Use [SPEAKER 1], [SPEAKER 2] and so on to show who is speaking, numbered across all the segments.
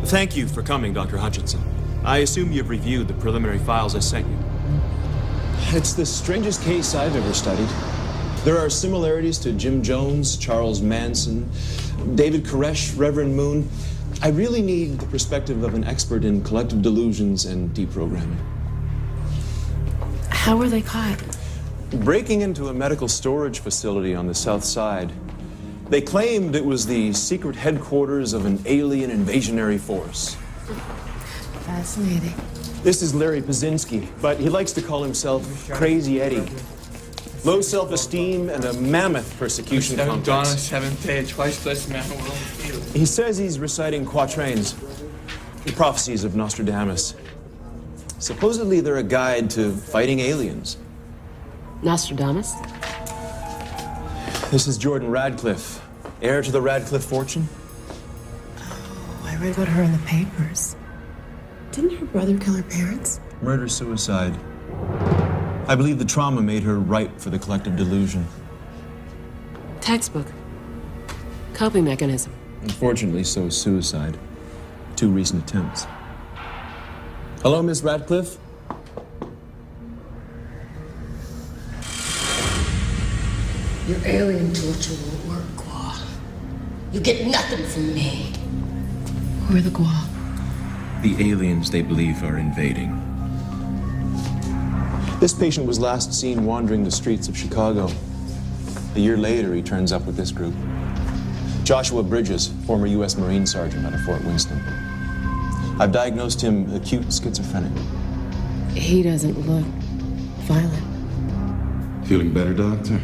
[SPEAKER 1] Thank you for coming, Dr. Hutchinson. I assume you've reviewed the preliminary files I sent you.
[SPEAKER 2] It's the strangest case I've ever studied. There are similarities to Jim Jones, Charles Manson, David Koresh, Reverend Moon. I really need the perspective of an expert in collective delusions and deprogramming.
[SPEAKER 3] How were they caught?
[SPEAKER 2] Breaking into a medical storage facility on the south side. They claimed it was the secret headquarters of an alien invasionary force.
[SPEAKER 3] Fascinating.
[SPEAKER 2] This is Larry Pazinski, but he likes to call himself Crazy Eddie. Low self-esteem and a mammoth persecution complex.
[SPEAKER 4] Seventh day, twice less man will feel.
[SPEAKER 2] He says he's reciting quatrains, the prophecies of Nostradamus. Supposedly they're a guide to fighting aliens.
[SPEAKER 3] Nostradamus?
[SPEAKER 2] This is Jordan Radcliffe, heir to the Radcliffe fortune.
[SPEAKER 3] Oh, I read about her in the papers. Didn't her brother kill her parents?
[SPEAKER 2] Murder-suicide. I believe the trauma made her ripe for the collective delusion.
[SPEAKER 3] Textbook. Coping mechanism.
[SPEAKER 2] Unfortunately, so is suicide. 2 recent attempts. Hello, Miss Radcliffe?
[SPEAKER 5] Your alien torture won't work, Gwa. You get nothing from me.
[SPEAKER 3] Who are the Gwa?
[SPEAKER 2] The aliens they believe are invading. This patient was last seen wandering the streets of Chicago. A year later, he turns up with this group. Joshua Bridges, former U.S. Marine Sergeant out of Fort Winston. I've diagnosed him acute schizophrenic.
[SPEAKER 3] He doesn't look violent.
[SPEAKER 6] Feeling better, Doctor?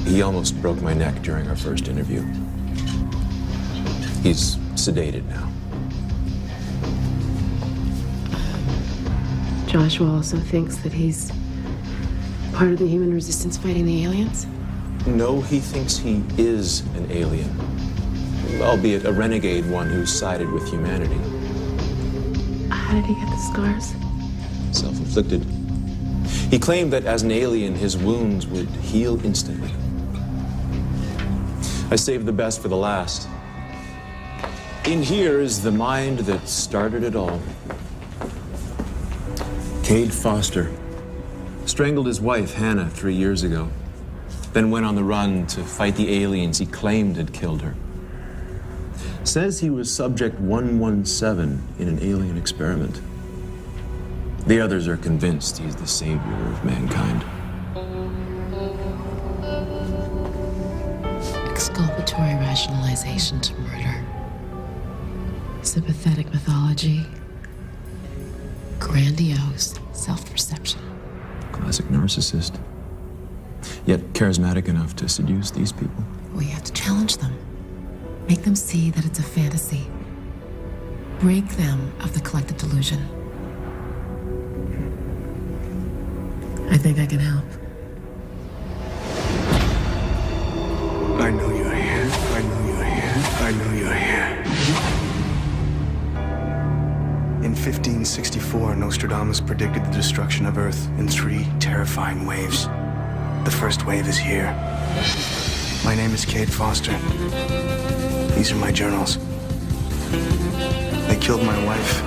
[SPEAKER 2] He almost broke my neck during our first interview. He's sedated now.
[SPEAKER 3] Joshua also thinks that he's part of the human resistance fighting the aliens?
[SPEAKER 2] No, he thinks he is an alien, albeit a renegade one who sided with humanity.
[SPEAKER 3] How did he get the scars?
[SPEAKER 2] Self-inflicted. He claimed that as an alien, his wounds would heal instantly. I saved the best for the last. In here is the mind that started it all. Cade Foster strangled his wife, Hannah, 3 years ago. Then went on the run to fight the aliens he claimed had killed her. Says he was Subject 117 in an alien experiment. The others are convinced he's the savior of mankind.
[SPEAKER 3] Exculpatory rationalization to murder. Sympathetic mythology. Grandiose self-perception.
[SPEAKER 2] Classic narcissist. Yet charismatic enough to seduce these people.
[SPEAKER 3] We have to challenge them. Make them see that it's a fantasy. Break them of the collective delusion. I think I can help.
[SPEAKER 7] I know you're here. I know you're here. I know you're here. In 1564, Nostradamus predicted the destruction of Earth in 3 terrifying waves. The first wave is here. My name is Cade Foster. These are my journals. They killed my wife,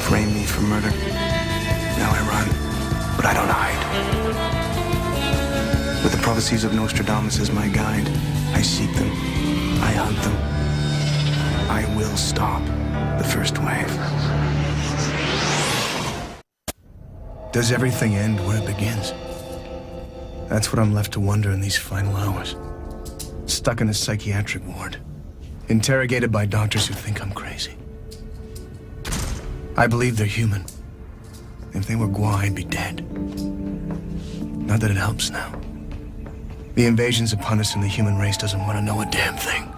[SPEAKER 7] framed me for murder. Now I run, but I don't hide. With the prophecies of Nostradamus as my guide, I seek them, I hunt them. I will stop the first wave. Does everything end where it begins? That's what I'm left to wonder in these final hours. Stuck in a psychiatric ward. Interrogated by doctors who think I'm crazy. I believe they're human. If they were Gwa, I'd be dead. Not that it helps now. The invasion's upon us and the human race doesn't want to know a damn thing.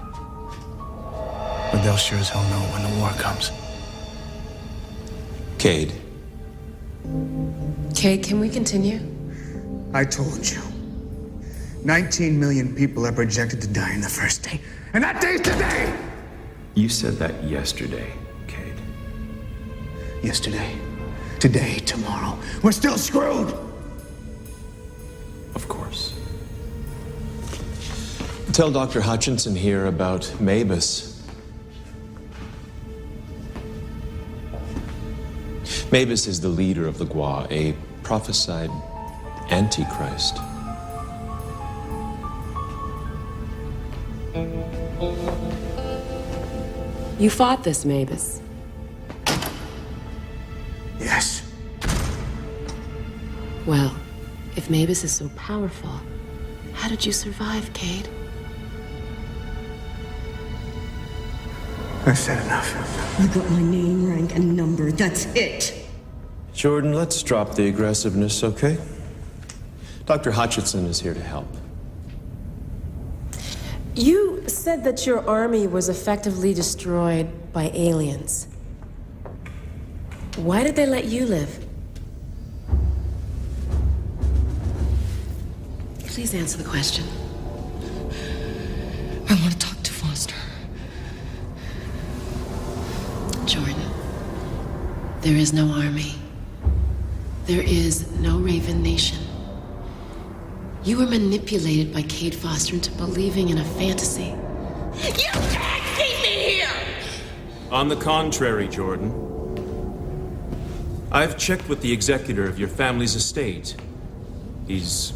[SPEAKER 7] But they'll sure as hell know when the war comes.
[SPEAKER 2] Cade.
[SPEAKER 3] Cade, can we continue?
[SPEAKER 7] I told you. 19 million people are projected to die in the first day. And that day's today!
[SPEAKER 6] You said that yesterday, Cade.
[SPEAKER 7] Yesterday, today, tomorrow. We're still screwed!
[SPEAKER 6] Of course.
[SPEAKER 2] Tell Dr. Hutchinson here about Mavis. Mavis is the leader of the Gua, a prophesied Antichrist.
[SPEAKER 8] You fought this, Mavis.
[SPEAKER 7] Yes.
[SPEAKER 8] Well, if Mavis is so powerful, how did you survive, Cade?
[SPEAKER 7] I said enough.
[SPEAKER 5] I got my name, rank, and number. That's it.
[SPEAKER 2] Jordan, let's drop the aggressiveness, okay? Dr. Hutchinson is here to help.
[SPEAKER 8] You said that your army was effectively destroyed by aliens. Why did they let you live? Please answer the question.
[SPEAKER 5] I want to talk to Foster.
[SPEAKER 8] Jordan, there is no army. There is no Raven Nation. You were manipulated by Cade Foster into believing in a fantasy.
[SPEAKER 5] You can't keep me here!
[SPEAKER 1] On the contrary, Jordan. I've checked with the executor of your family's estate. He's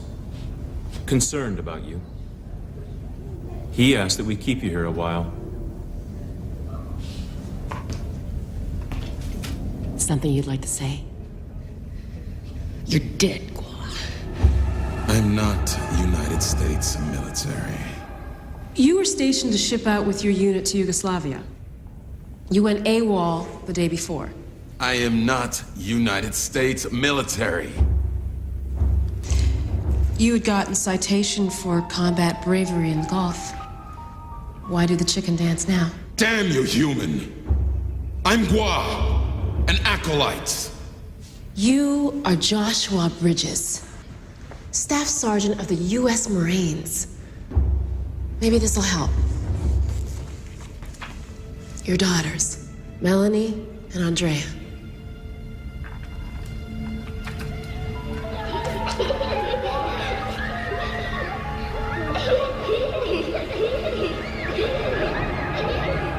[SPEAKER 1] concerned about you. He asked that we keep you here a while.
[SPEAKER 8] Something you'd like to say?
[SPEAKER 5] You're dead, Gua.
[SPEAKER 6] I'm not United States military.
[SPEAKER 9] You were stationed to ship out with your unit to Yugoslavia. You went AWOL the day before.
[SPEAKER 6] I am not United States military.
[SPEAKER 9] You had gotten citation for combat bravery in the Gulf. Why do the chicken dance now?
[SPEAKER 6] Damn you, human! I'm Gua, an acolyte.
[SPEAKER 8] You are Joshua Bridges, Staff Sergeant of the U.S. Marines. Maybe this'll help. Your daughters, Melanie and Andrea.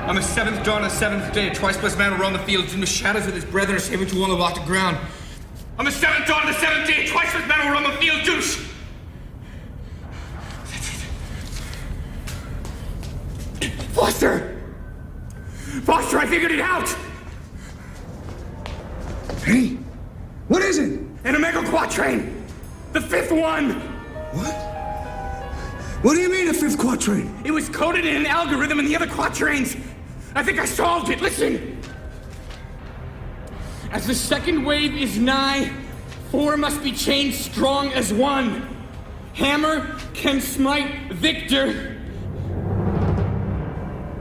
[SPEAKER 4] On the seventh dawn, the seventh day, a twice-blessed man will roam the fields in the shadows with his brethren, saving to one who walked the ground. On the seventh dawn, the seventh day, a twice-blessed man will roam the fields, douche! Foster! Foster, I figured it out!
[SPEAKER 7] Hey, what is it?
[SPEAKER 4] An Omega Quatrain! The fifth one!
[SPEAKER 7] What? What do you mean, a fifth quatrain?
[SPEAKER 4] It was coded in an algorithm in the other quatrains! I think I solved it, listen! As the second wave is nigh, four must be chained strong as one. Hammer can smite victor.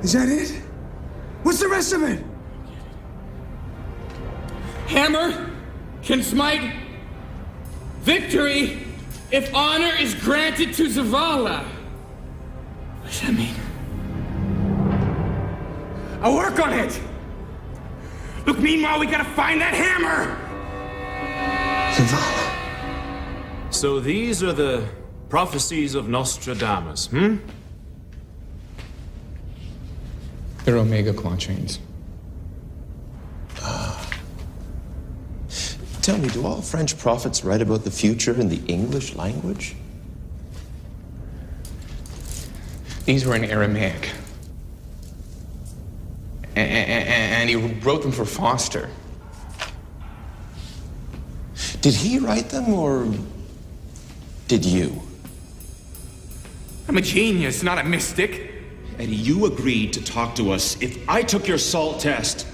[SPEAKER 7] Is that it? What's the rest of it?
[SPEAKER 4] Hammer can smite victory if honor is granted to Zavala. What does that mean? I'll work on it. Look, meanwhile, we gotta find that hammer.
[SPEAKER 7] Zavala.
[SPEAKER 1] So these are the prophecies of Nostradamus, hmm?
[SPEAKER 4] They're Omega Quatrains.
[SPEAKER 2] Tell me, do all French prophets write about the future in the English language?
[SPEAKER 4] These were in Aramaic. And he wrote them for Foster.
[SPEAKER 2] Did he write them, or did you?
[SPEAKER 4] I'm a genius, not a mystic.
[SPEAKER 10] Eddie, you agreed to talk to us if I took your SALT test.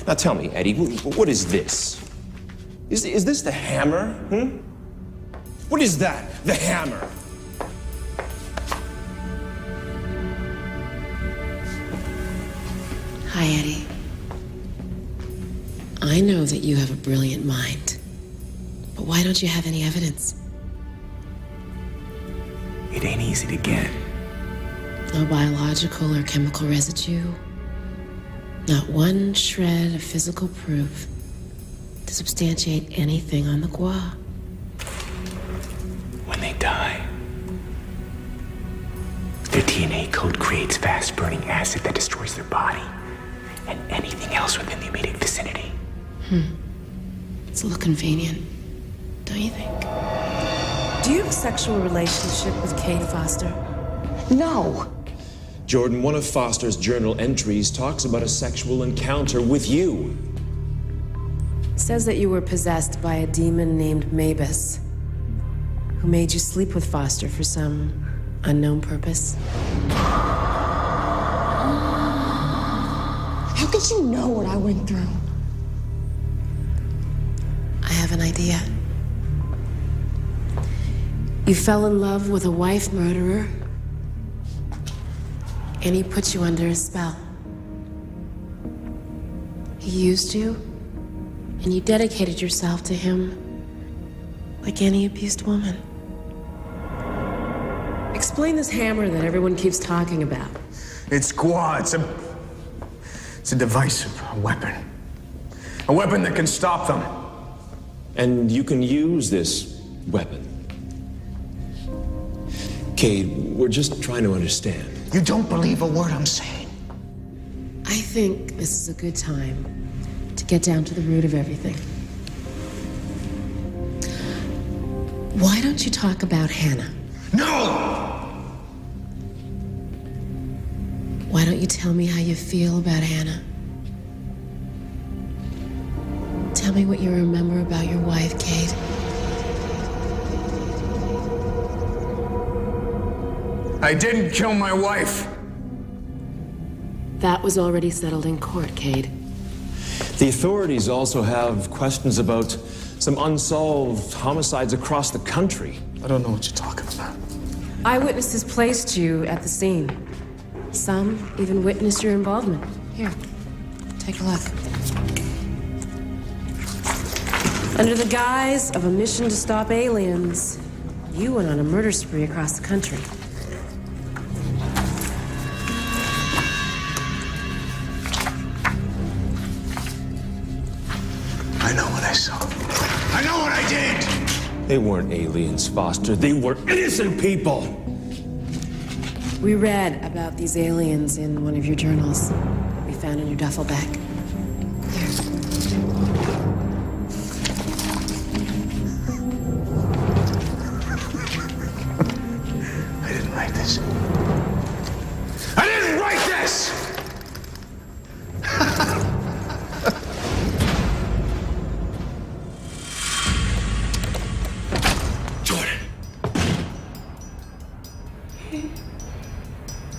[SPEAKER 2] Now tell me, Eddie, what is this? Is this the hammer? Hmm? What is that? The hammer?
[SPEAKER 8] Hi, Eddie. I know that you have a brilliant mind, but why don't you have any evidence?
[SPEAKER 4] It ain't easy to get.
[SPEAKER 8] No biological or chemical residue. Not one shred of physical proof to substantiate anything on the Gua.
[SPEAKER 4] When they die,
[SPEAKER 11] code creates fast-burning acid that destroys their body and anything else within the immediate vicinity.
[SPEAKER 8] It's a little convenient, don't you think?
[SPEAKER 9] Do you have a sexual relationship with Cade Foster?
[SPEAKER 5] No.
[SPEAKER 2] Jordan, one of Foster's journal entries talks about a sexual encounter with you.
[SPEAKER 9] It says that you were possessed by a demon named Epis, who made you sleep with Foster for some unknown purpose.
[SPEAKER 5] How could you know what I went through?
[SPEAKER 8] I have an idea. You fell in love with a wife murderer, and he put you under a spell. He used you, and you dedicated yourself to him like any abused woman.
[SPEAKER 9] Explain this hammer that everyone keeps talking about.
[SPEAKER 7] It's Gua. It's a device, a weapon. A weapon that can stop them.
[SPEAKER 2] And you can use this weapon. Cade, we're just trying to understand.
[SPEAKER 11] You don't believe a word I'm saying.
[SPEAKER 8] I think this is a good time to get down to the root of everything. Why don't you talk about Hannah?
[SPEAKER 11] No!
[SPEAKER 8] Why don't you tell me how you feel about Hannah? Tell me what you remember about your wife, Cade.
[SPEAKER 7] I didn't kill my wife.
[SPEAKER 8] That was already settled in court, Cade.
[SPEAKER 2] The authorities also have questions about some unsolved homicides across the country.
[SPEAKER 7] I don't know what you're talking about.
[SPEAKER 9] Eyewitnesses placed you at the scene. Some even witnessed your involvement.
[SPEAKER 8] Here, take a look.
[SPEAKER 9] Under the guise of a mission to stop aliens, you went on a murder spree across the country.
[SPEAKER 11] I know what I saw. I know what I did!
[SPEAKER 2] They weren't aliens, Foster. They were innocent people!
[SPEAKER 9] We read about these aliens in one of your journals we found in your duffel bag.
[SPEAKER 11] I didn't write this. I didn't write this! Jordan.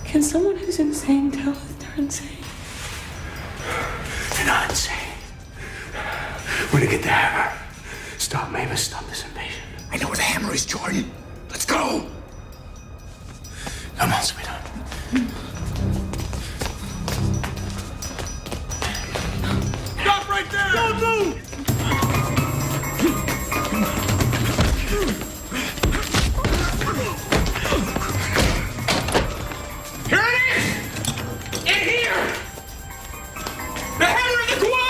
[SPEAKER 5] Can someone who's insane tell if they're insane?
[SPEAKER 11] You're not insane. We're gonna get the hammer. Stop Mavis, stop this invasion. I know where the hammer is, Jordan. Let's go! Come on, sweetheart.
[SPEAKER 4] Stop right there! Don't move! Here it is! In here! The hammer of the Gua!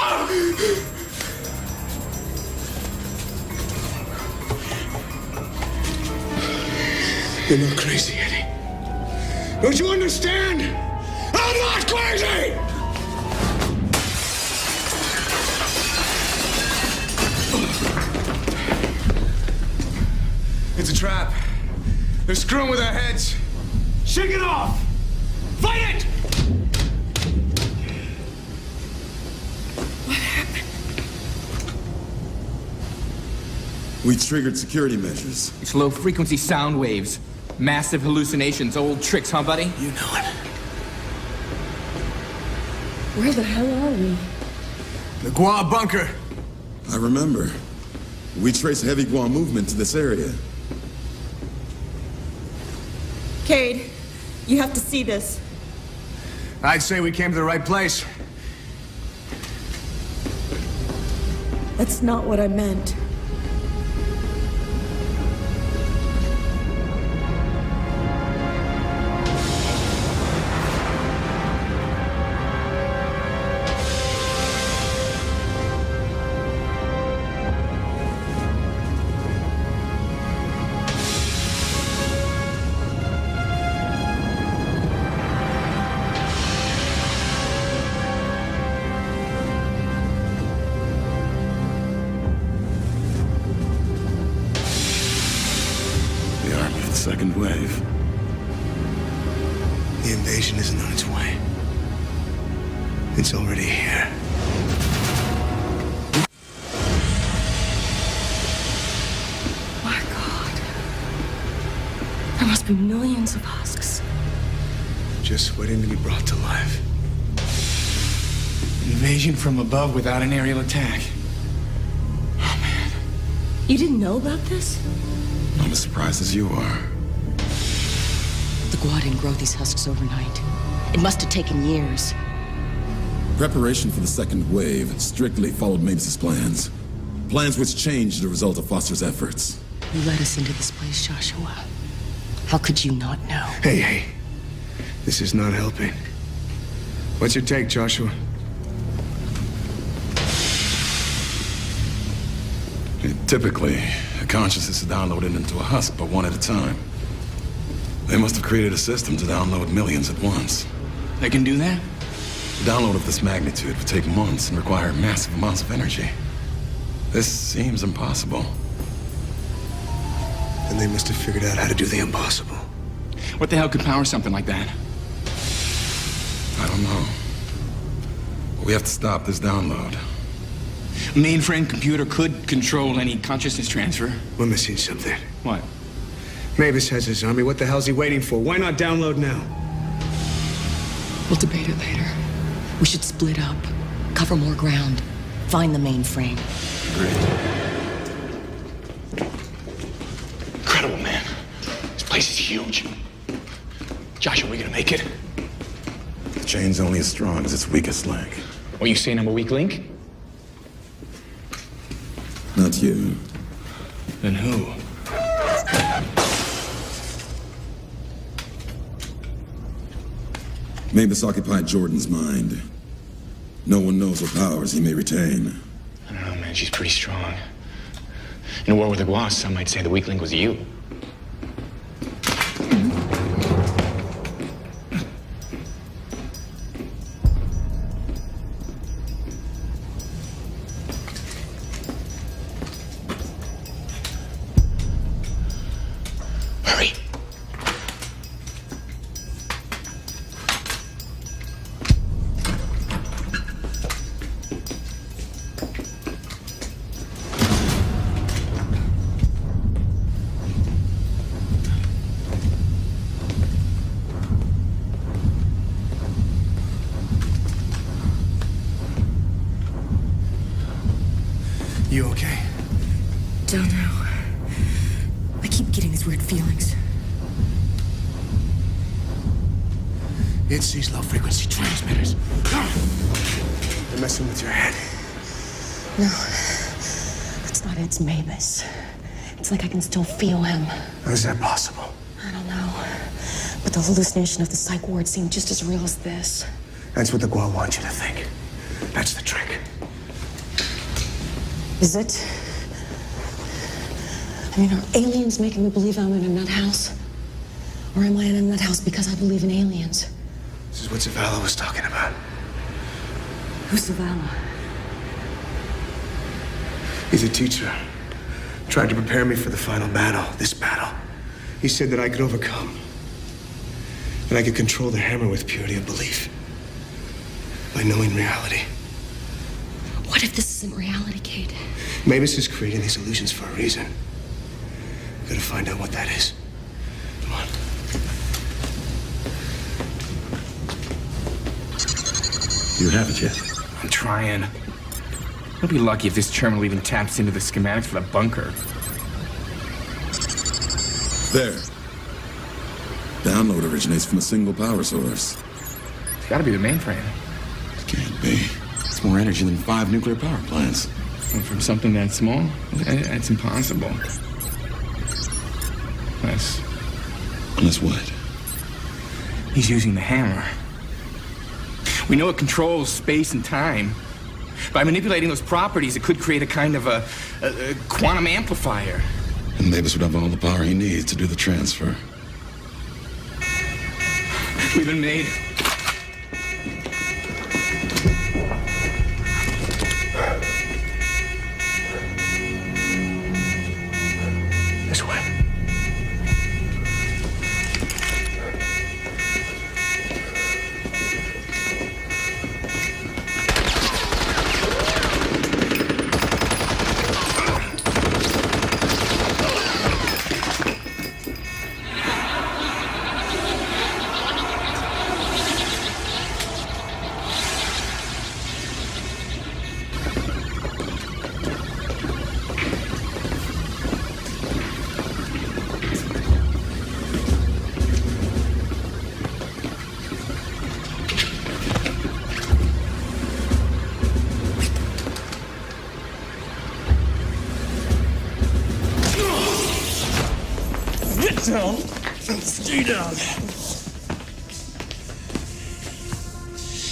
[SPEAKER 11] You're not crazy, Eddie. Don't you understand? I'm not crazy!
[SPEAKER 7] It's a trap. They're screwing with our heads.
[SPEAKER 11] Shake it off! Fight it!
[SPEAKER 6] We triggered security measures.
[SPEAKER 4] It's low-frequency sound waves. Massive hallucinations. Old tricks, huh, buddy?
[SPEAKER 11] You know it.
[SPEAKER 5] Where the hell are we?
[SPEAKER 7] The Gua bunker.
[SPEAKER 6] I remember. We traced heavy Guam movement to this area.
[SPEAKER 12] Cade, you have to see this.
[SPEAKER 7] I'd say we came to the right place.
[SPEAKER 12] That's not what I meant.
[SPEAKER 6] The army of the second wave.
[SPEAKER 7] The invasion isn't on its way. It's already here.
[SPEAKER 5] My God. There must be millions of husks.
[SPEAKER 7] Just waiting to be brought to life.
[SPEAKER 4] Invasion from above without an aerial attack. Oh, man.
[SPEAKER 5] You didn't know about this?
[SPEAKER 6] I'm as surprised as you are.
[SPEAKER 5] The Gua didn't grow these husks overnight. It must have taken years.
[SPEAKER 6] Preparation for the second wave strictly followed Mavis's plans. Plans which changed the result of Foster's efforts.
[SPEAKER 5] You led us into this place, Joshua. How could you not know?
[SPEAKER 7] Hey. This is not helping. What's your take, Joshua?
[SPEAKER 6] Typically, a consciousness is downloaded into a husk, but one at a time. They must have created a system to download millions at once.
[SPEAKER 4] They can do that?
[SPEAKER 6] The download of this magnitude would take months and require massive amounts of energy. This seems impossible.
[SPEAKER 7] And they must have figured out how to do the impossible.
[SPEAKER 4] What the hell could power something like that?
[SPEAKER 6] I don't know. But we have to stop this download.
[SPEAKER 4] A mainframe computer could control any consciousness transfer.
[SPEAKER 7] We're missing something.
[SPEAKER 4] What?
[SPEAKER 7] Mavis has his army. What the hell's he waiting for? Why not download now?
[SPEAKER 5] We'll debate it later. We should split up, cover more ground, find the mainframe.
[SPEAKER 11] Great. Incredible, man. This place is huge. Josh, are we gonna make it?
[SPEAKER 6] The chain's only as strong as its weakest link.
[SPEAKER 11] What, you saying I'm a weak link?
[SPEAKER 6] Not you.
[SPEAKER 11] Then who?
[SPEAKER 6] Mavis occupied Jordan's mind. No one knows what powers he may retain.
[SPEAKER 11] I don't know, man. She's pretty strong. In a war with the Gua, some might say the weak link was you. Hurry.
[SPEAKER 7] You okay?
[SPEAKER 5] Don't know. I keep getting these weird feelings.
[SPEAKER 7] It's these low-frequency transmitters. They're messing with your head.
[SPEAKER 5] No, that's not it. It's Mavis. It's like I can still feel him.
[SPEAKER 7] How is that possible?
[SPEAKER 5] I don't know. But the hallucination of the psych ward seemed just as real as this.
[SPEAKER 7] That's what the Gua want you to think. That's the trick.
[SPEAKER 5] Is it? I mean, are aliens making me believe I'm in a nut house? Or am I in a nut house because I believe in aliens?
[SPEAKER 7] This is what Zavala was talking about.
[SPEAKER 5] Who's Zavala?
[SPEAKER 7] He's a teacher. Tried to prepare me for the final battle, this battle. He said that I could overcome. That I could control the hammer with purity of belief. By knowing reality.
[SPEAKER 5] What if this isn't reality, Kate?
[SPEAKER 7] Mavis is creating these illusions for a reason. We gotta find out what that is. Come on.
[SPEAKER 6] You haven't yet.
[SPEAKER 4] I'm trying. We'll be lucky if this terminal even taps into the schematics for the bunker.
[SPEAKER 6] There. Download originates from a single power source.
[SPEAKER 4] It's gotta be the mainframe.
[SPEAKER 6] Can't be. It's more energy than 5 nuclear power plants.
[SPEAKER 4] And from something that small, that's impossible.
[SPEAKER 6] Unless what?
[SPEAKER 4] He's using the hammer. We know it controls space and time. By manipulating those properties, it could create a kind of a quantum amplifier.
[SPEAKER 6] And Mavis would have all the power he needs to do the transfer.
[SPEAKER 4] We've been made.
[SPEAKER 7] This way.
[SPEAKER 10] Get down and stay down.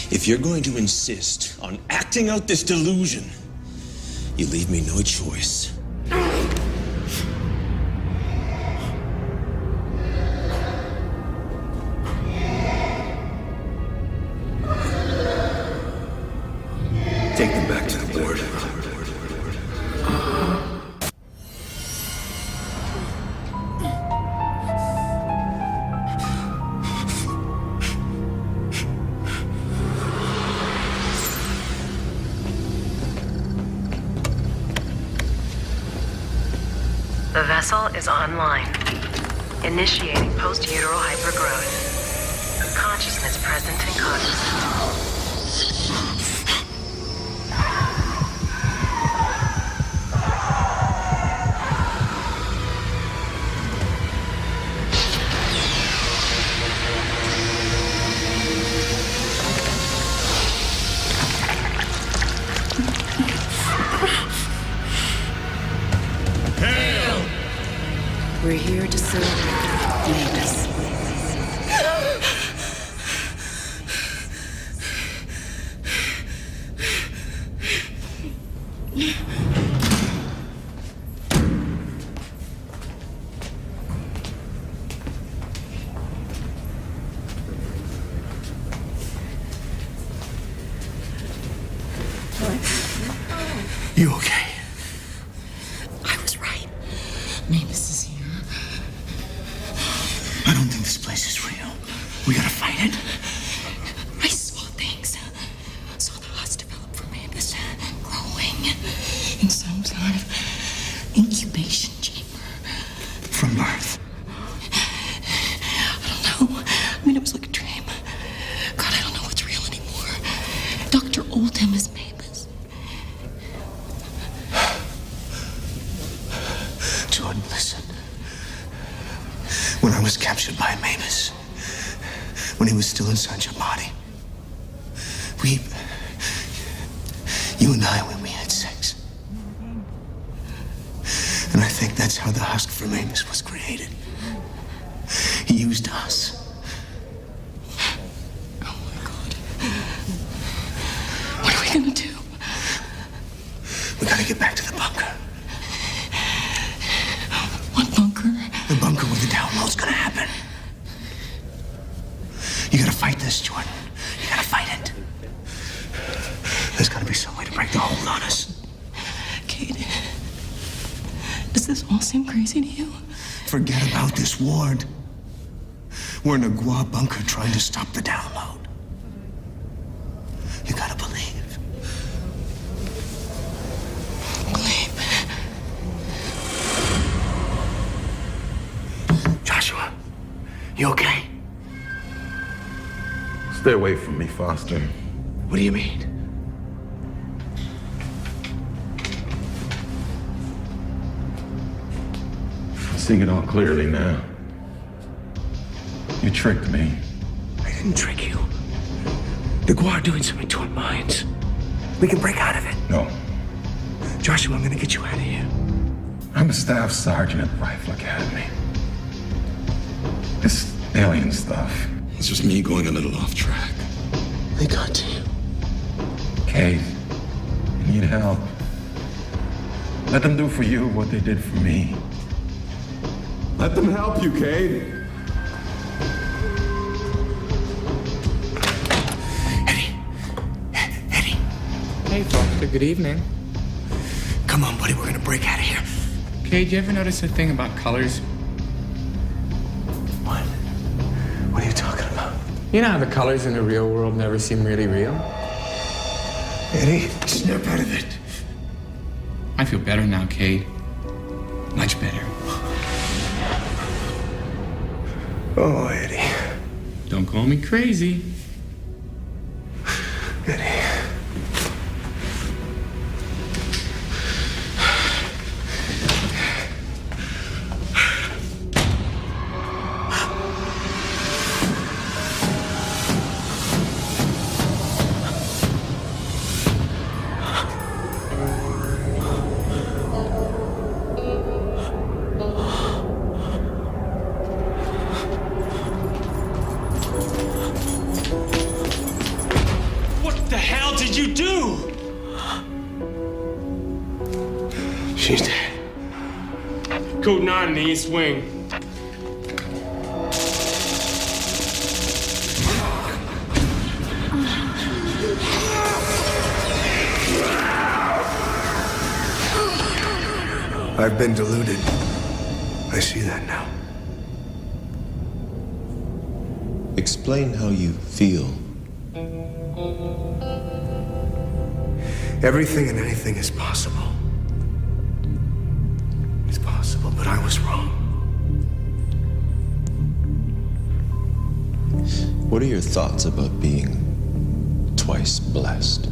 [SPEAKER 10] If you're going to insist on acting out this delusion, you leave me no choice.
[SPEAKER 11] Take them back to the ward.
[SPEAKER 3] The vessel is online. Initiating post-uteral hypergrowth. Consciousness present in consciousness.
[SPEAKER 8] We're here to serve Epis.
[SPEAKER 11] You okay?
[SPEAKER 8] I was right. Mavis is here.
[SPEAKER 11] I don't think this place is real. We gotta fight it.
[SPEAKER 8] I saw things. Saw the husk develop from Epis, growing in some sort of incubation chamber.
[SPEAKER 11] From birth.
[SPEAKER 8] I don't know. I mean, it was like a dream. God, I don't know what's real anymore. Dr. Oldham is Mavis.
[SPEAKER 11] Jordan, listen. When I was captured by Mavis, when he was still inside your body, you and I, when we had sex. And I think that's how the husk for Mavis was created. He used us.
[SPEAKER 8] Oh my God. What are we gonna do?
[SPEAKER 11] We gotta get back to the bunker.
[SPEAKER 8] What bunker?
[SPEAKER 11] The bunker where the download's gonna happen. You gotta fight this, Jordan. You gotta fight it. There's gotta be some way to break the hold on us.
[SPEAKER 8] Kate, does this all seem crazy to you?
[SPEAKER 11] Forget about this ward. We're in a Gua bunker trying to stop the download. You gotta believe.
[SPEAKER 8] Believe.
[SPEAKER 11] Joshua, you okay?
[SPEAKER 6] Stay away from me, Foster.
[SPEAKER 11] What do you mean?
[SPEAKER 6] Seeing it all clearly now. You tricked me.
[SPEAKER 11] I didn't trick you. The Gua are doing something to our minds. We can break out of it.
[SPEAKER 6] No.
[SPEAKER 11] Joshua, I'm gonna get you out of here.
[SPEAKER 6] I'm a staff sergeant at the Rifle Academy. This alien stuff.
[SPEAKER 10] It's just me going a little off track.
[SPEAKER 11] They got to you.
[SPEAKER 6] Kate, you need help. Let them do for you what they did for me. Let them help you, Kate.
[SPEAKER 11] Eddie.
[SPEAKER 4] Hey, Foster, good evening.
[SPEAKER 11] Come on, buddy, we're gonna break out of here.
[SPEAKER 4] Cade, you ever notice a thing about colors?
[SPEAKER 11] What? What are you talking about?
[SPEAKER 4] You know how the colors in the real world never seem really real?
[SPEAKER 11] Eddie, snap out of it.
[SPEAKER 4] I feel better now, Cade. Much better.
[SPEAKER 11] Oh, Eddie.
[SPEAKER 4] Don't call me crazy.
[SPEAKER 11] Eddie.
[SPEAKER 13] Code 9 in the East Wing.
[SPEAKER 7] I've been deluded. I see that now.
[SPEAKER 10] Explain how you feel.
[SPEAKER 7] Everything and anything is possible. It's possible, but I was wrong.
[SPEAKER 10] What are your thoughts about being twice blessed?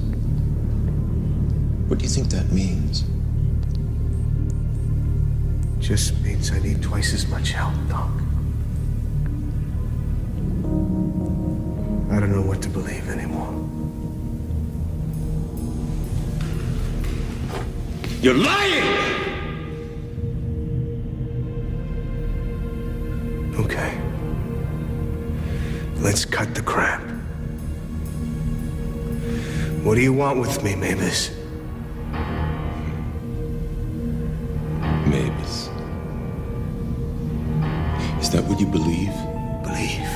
[SPEAKER 10] What do you think that means?
[SPEAKER 7] Just means I need twice as much help, Doc. I don't know what to believe anymore.
[SPEAKER 10] You're lying!
[SPEAKER 7] Okay. Let's cut the crap. What do you want with me, Mavis?
[SPEAKER 10] Mavis. Is that what you believe?
[SPEAKER 7] Believe?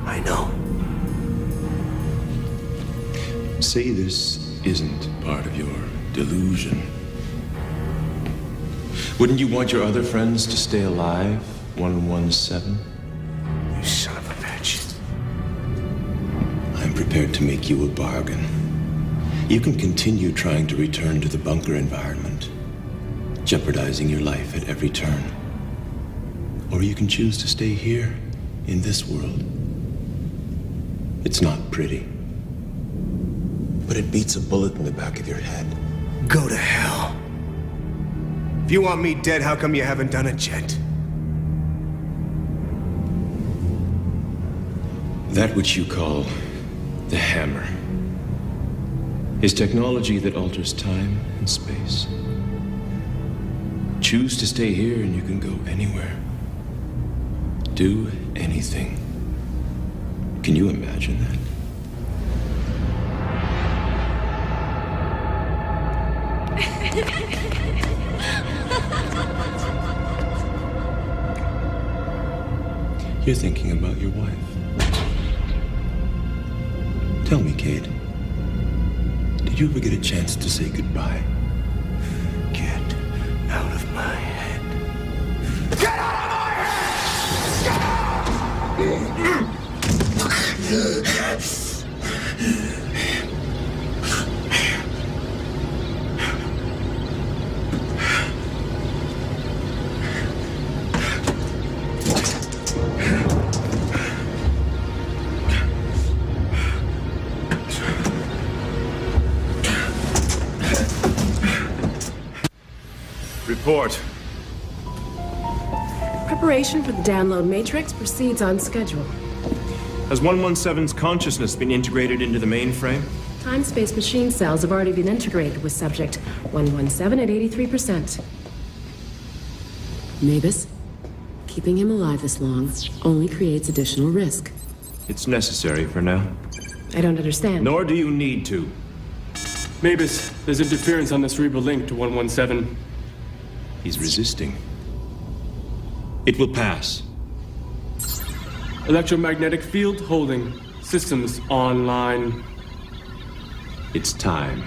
[SPEAKER 7] I know.
[SPEAKER 10] Say this isn't part of your delusion. Wouldn't you want your other friends to stay alive, 117?
[SPEAKER 7] You son of a bitch.
[SPEAKER 10] I'm prepared to make you a bargain. You can continue trying to return to the bunker environment, jeopardizing your life at every turn. Or you can choose to stay here, in this world. It's not pretty, but it beats a bullet in the back of your head.
[SPEAKER 7] Go to hell. If you want me dead, how come you haven't done it yet?
[SPEAKER 10] That which you call the hammer is technology that alters time and space. Choose to stay here and you can go anywhere. Do anything. Can you imagine that? You're thinking about your wife. Tell me, Kate, did you ever get a chance to say goodbye?
[SPEAKER 7] Get out of my head. Get out of my
[SPEAKER 1] Report.
[SPEAKER 9] Preparation for the download matrix proceeds on schedule.
[SPEAKER 1] Has 117's consciousness been integrated into the mainframe?
[SPEAKER 9] Time-space machine cells have already been integrated with subject 117 at 83%. Mavis, keeping him alive this long only creates additional risk.
[SPEAKER 1] It's necessary for now.
[SPEAKER 9] I don't understand.
[SPEAKER 1] Nor do you need to.
[SPEAKER 13] Mavis, there's interference on the cerebral link to 117.
[SPEAKER 10] He's resisting. It will pass.
[SPEAKER 13] Electromagnetic field holding. Systems online.
[SPEAKER 10] It's time.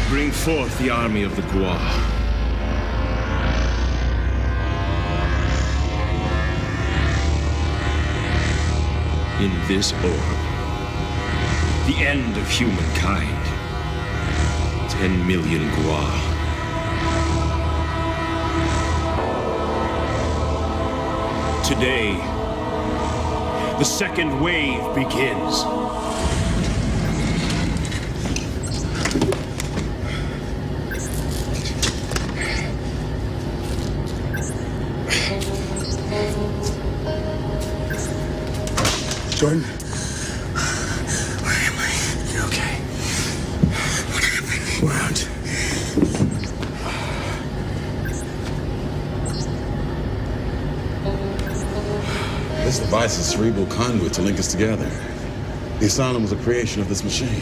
[SPEAKER 1] Bring forth the army of the Gua.
[SPEAKER 10] In this orb, the end of humankind. 10 million Gua.
[SPEAKER 1] Today, the second wave begins.
[SPEAKER 11] Jordan?
[SPEAKER 7] Where am I?
[SPEAKER 11] You're okay.
[SPEAKER 7] What happened?
[SPEAKER 11] We're out.
[SPEAKER 6] This device is a cerebral conduit to link us together. The asylum was a creation of this machine.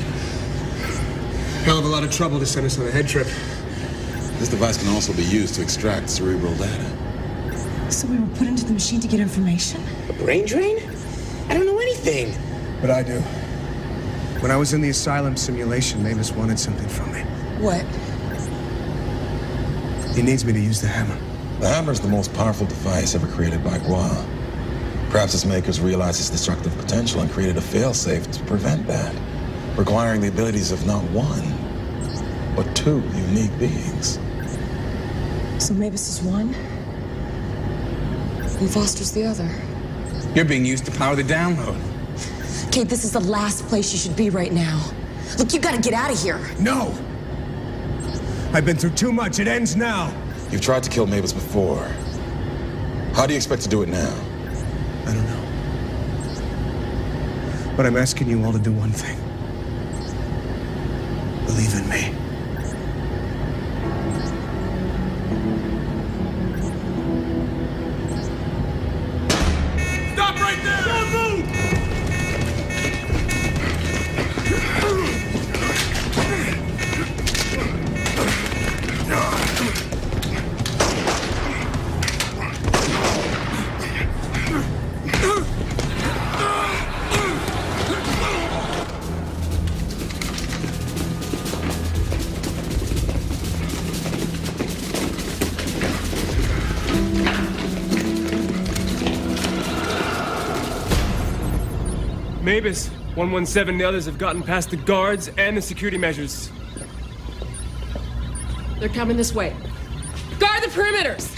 [SPEAKER 11] Hell of a lot of trouble to send us on a head trip.
[SPEAKER 6] This device can also be used to extract cerebral data.
[SPEAKER 14] So we were put into the machine to get information?
[SPEAKER 11] A brain drain? I don't know anything. But I do. When I was in the asylum simulation, Mavis wanted something from me.
[SPEAKER 14] What?
[SPEAKER 11] He needs me to use the hammer.
[SPEAKER 6] The hammer is the most powerful device ever created by Gua. Perhaps its makers realized its destructive potential and created a failsafe to prevent that, requiring the abilities of not one, but two unique beings.
[SPEAKER 14] So Mavis is one? And Foster's the other.
[SPEAKER 4] You're being used to power the download.
[SPEAKER 5] Kate, this is the last place you should be right now. Look, you gotta get out of here.
[SPEAKER 11] No! I've been through too much. It ends now.
[SPEAKER 6] You've tried to kill Mavis before. How do you expect to do it now?
[SPEAKER 11] I don't know. But I'm asking you all to do one thing. Believe in me.
[SPEAKER 4] Stop right there! Don't move!
[SPEAKER 13] Epis, 117 and the others have gotten past the guards and the security measures.
[SPEAKER 15] They're coming this way. Guard the perimeters!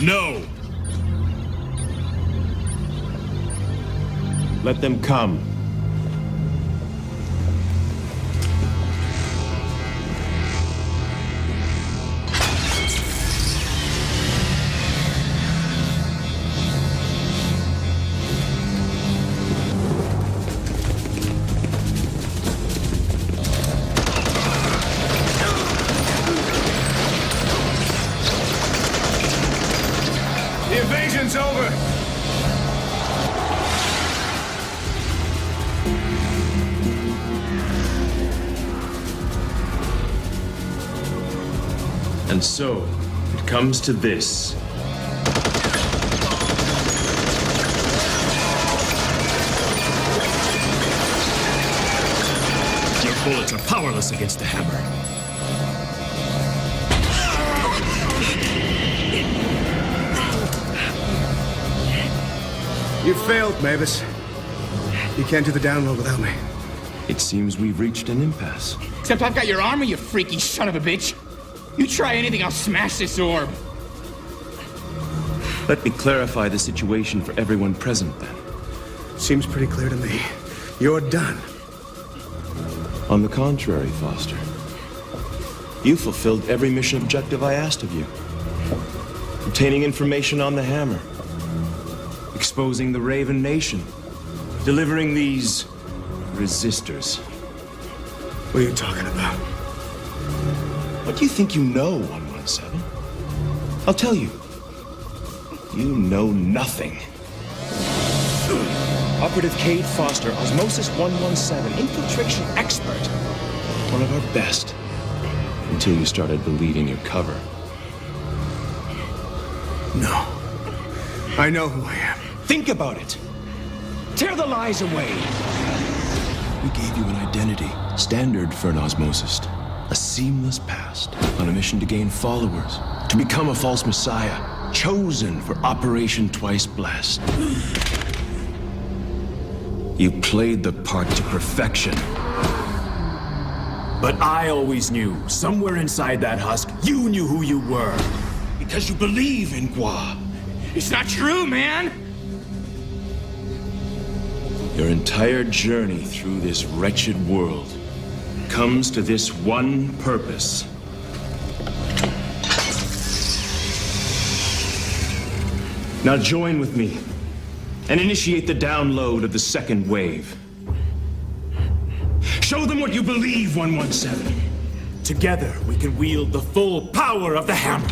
[SPEAKER 1] No! Let them come.
[SPEAKER 11] The invasion's over!
[SPEAKER 1] And so, it comes to this. Your bullets are powerless against the hammer.
[SPEAKER 11] You failed, Mavis. You can't do the download without me.
[SPEAKER 1] It seems we've reached an impasse.
[SPEAKER 4] Except I've got your armor, you freaky son of a bitch. You try anything, I'll smash this orb.
[SPEAKER 1] Let me clarify the situation for everyone present, then.
[SPEAKER 11] Seems pretty clear to me. You're done.
[SPEAKER 1] On the contrary, Foster. You fulfilled every mission objective I asked of you. Obtaining information on the hammer. Exposing the Raven Nation. Delivering these resistors.
[SPEAKER 11] What are you talking about?
[SPEAKER 1] What do you think you know, 117? I'll tell you. You know nothing. Operative Cade Foster, Osmosis 117, infiltration expert. One of our best. Until you started believing your cover.
[SPEAKER 11] No. I know who I am.
[SPEAKER 1] Think about it. Tear the lies away. We gave you an identity, standard for an osmosist. A seamless past, on a mission to gain followers, to become a false messiah, chosen for Operation Twice Blessed. You played the part to perfection. But I always knew, somewhere inside that husk, you knew who you were. Because you believe in Gua.
[SPEAKER 4] It's not true, man!
[SPEAKER 1] Your entire journey through this wretched world comes to this one purpose. Now join with me. and initiate the download of the second wave. Show them what you believe, 117.
[SPEAKER 11] Together, we can wield the full power of the hammer.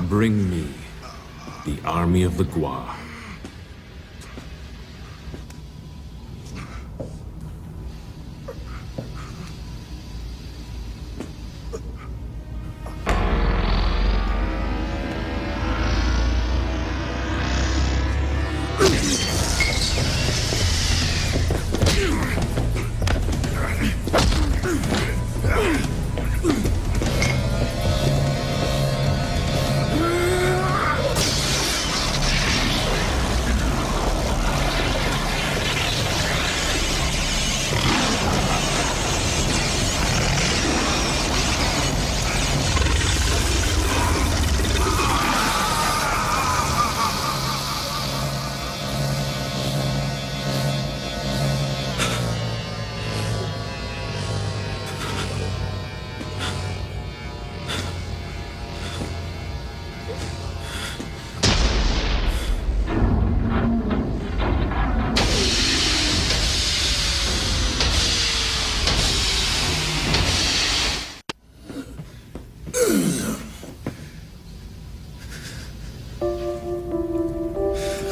[SPEAKER 11] Bring me the army of the Gua.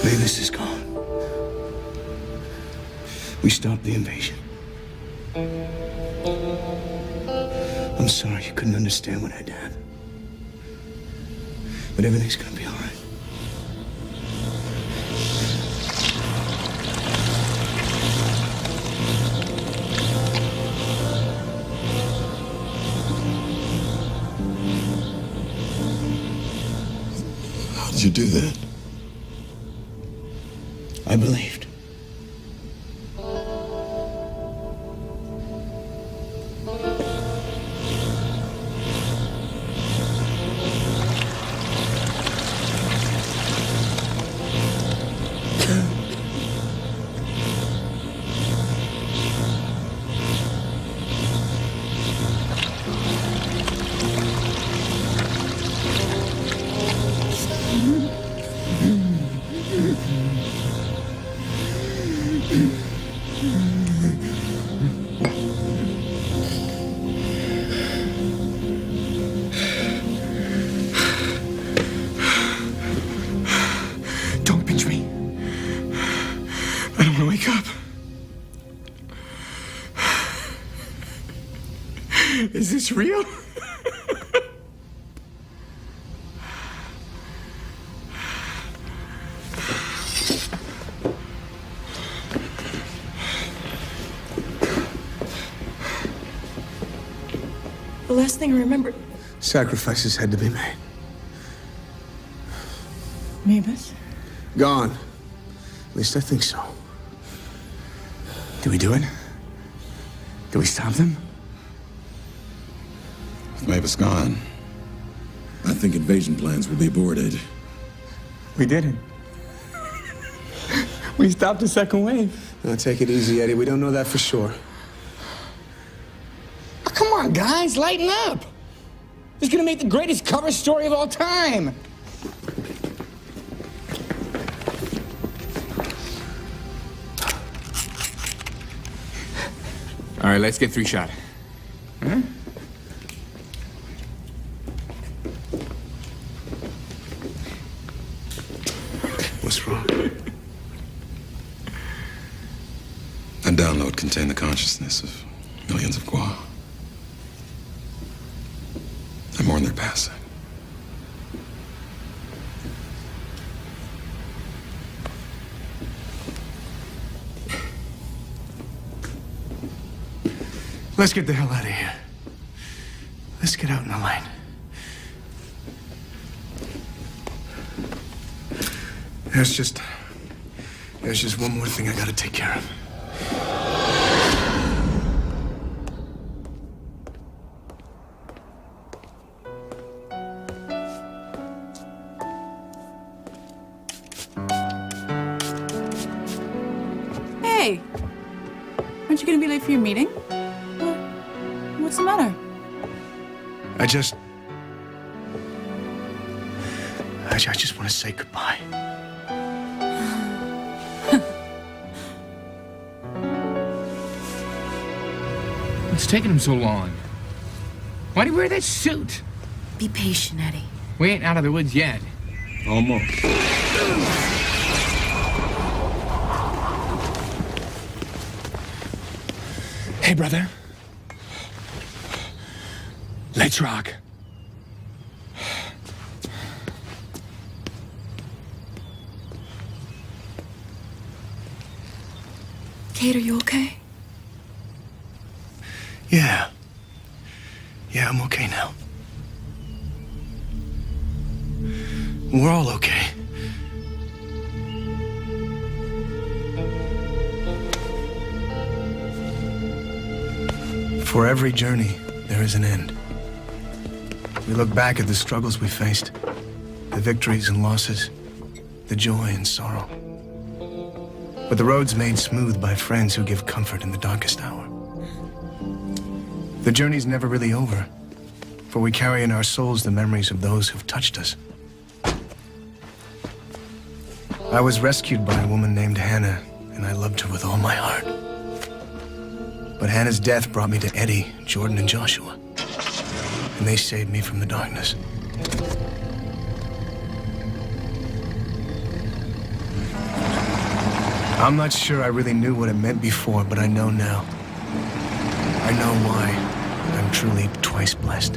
[SPEAKER 7] Mavis is gone. We stopped the invasion. I'm sorry you couldn't understand what I'd had. But everything's gonna be all right.
[SPEAKER 6] How did you do that?
[SPEAKER 7] I believed.
[SPEAKER 11] Don't pinch me. I don't want to wake up. Is this real?
[SPEAKER 14] The last thing I remember.
[SPEAKER 7] Sacrifices had to be made.
[SPEAKER 14] Mavis?
[SPEAKER 7] Gone. At least I think so.
[SPEAKER 11] Do we do it? Do we stop them?
[SPEAKER 6] If Mavis gone, I think invasion plans will be aborted.
[SPEAKER 11] We did it. We stopped the second wave.
[SPEAKER 7] Now, take it easy, Eddie. We don't know that for sure.
[SPEAKER 4] Oh, come on, guys, lighten up. This is gonna make the greatest cover story of all time.
[SPEAKER 11] All right, let's get 3-shot. Huh?
[SPEAKER 7] What's wrong?
[SPEAKER 6] That download contained the consciousness of millions of Gua. I mourn their passing.
[SPEAKER 7] Let's get the hell out of here. Let's get out in the light. There's just one more thing I gotta take care of.
[SPEAKER 16] Hey! Aren't you gonna be late for your meeting? What's the matter?
[SPEAKER 7] I just want to say goodbye.
[SPEAKER 4] What's taking him so long? Why do you wear that suit?
[SPEAKER 3] Be patient, Eddie.
[SPEAKER 4] We ain't out of the woods yet.
[SPEAKER 11] Almost. Hey, brother. Let's rock.
[SPEAKER 16] Kate, are you okay?
[SPEAKER 7] Yeah, I'm okay now. We're all okay. For every journey, there is an end. We look back at the struggles we faced, the victories and losses, the joy and sorrow. But the road's made smooth by friends who give comfort in the darkest hour. The journey's never really over, for we carry in our souls the memories of those who've touched us. I was rescued by a woman named Hannah, and I loved her with all my heart. But Hannah's death brought me to Eddie, Jordan, and Joshua, and they saved me from the darkness. I'm not sure I really knew what it meant before, but I know now. I know why I'm truly twice blessed.